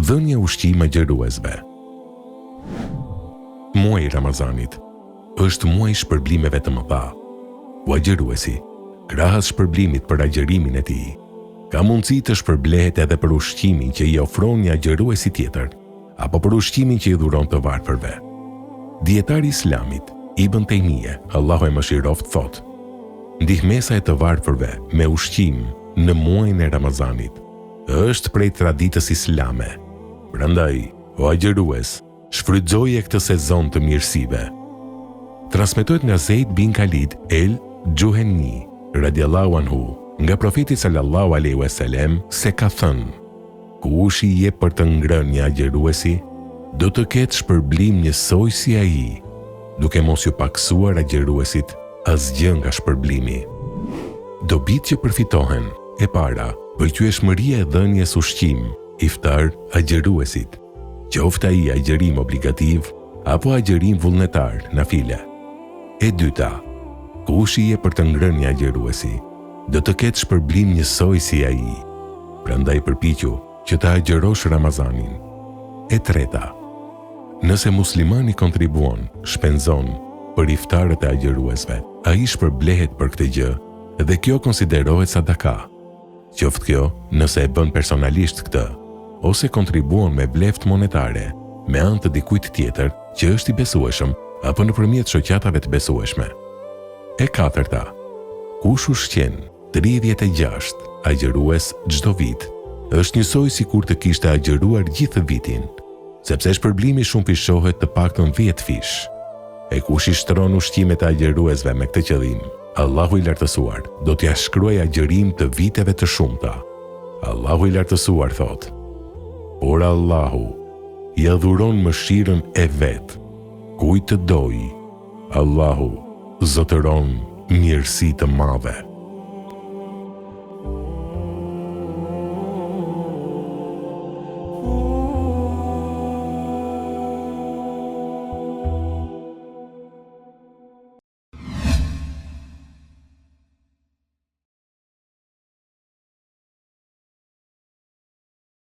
Dhënia ushqim agjëruesve. Muaji i Ramazanit është muaj shpërblimeve të mëdha. U agjëruesi, krahas shpërblimit për agjërimin e tij, ka mundësi të shpërblehet edhe për ushqimin që i ofron një agjëruesi tjetër, apo për ushqimin që i dhuron të varfërve. Dietari i Islamit, Ibn Taymije, Allahu e mëshiroft, thotë: ndihmesa e të varfërve me ushqim në muajin e Ramazanit është prej traditës islame. Prandaj, o agjërues, shfrytëzoje këtë sezon të mirësive. Transmetohet nga Zeid bin Khalid el Juhani, radiallahu anhu, nga profeti sallallahu alaihi wasallam, se ka thënë: kush i jep për të ngrënë një agjëruesi, do të ketë shpërblim njësoj si ai, duke mos ju paksuar agjëruesit asgjë nga shpërblimi. Dobit që përfitohen: e para, pëlqyeshmëria e dhënies ushqim, iftar agjëruesit, qoftë ai agjërim obligativ apo agjërim vullnetar, nafile. E dyta, kush i jep për të ngrënë një agjëruesi, do të ketë shpërblim njësoj si ai. Prandaj përpiqu që ta agjërosh Ramazanin. E treta, nëse muslimani kontribuon, shpenzon për iftarët e agjëruesve, ai shpërblehet për këtë gjë dhe kjo konsiderohet sadaka. Qoftë kjo nëse e bën personalisht këtë, ose kontribuon me bleft monetare, me anë të dikujt tjetër që është i besueshëm apo nëpërmjet shoqatave të besueshme. E katërta, kush ushqen 36 agjërues çdo vit, është njësoj si kur të kishte agjëruar gjithë vitin, sepse shpërblimi shumë pishohet të paktën 10 fish. E kush i shtron ushqimet e agjëruesve me këtë qëllim, Allahu i lartësuar do t'ia shkruaj agjërim të viteve të shumta. Allahu i lartësuar thotë: por Allahu i adhuron mëshirën e vet kujt të dojë. Allahu zotëron mirësi të madhe.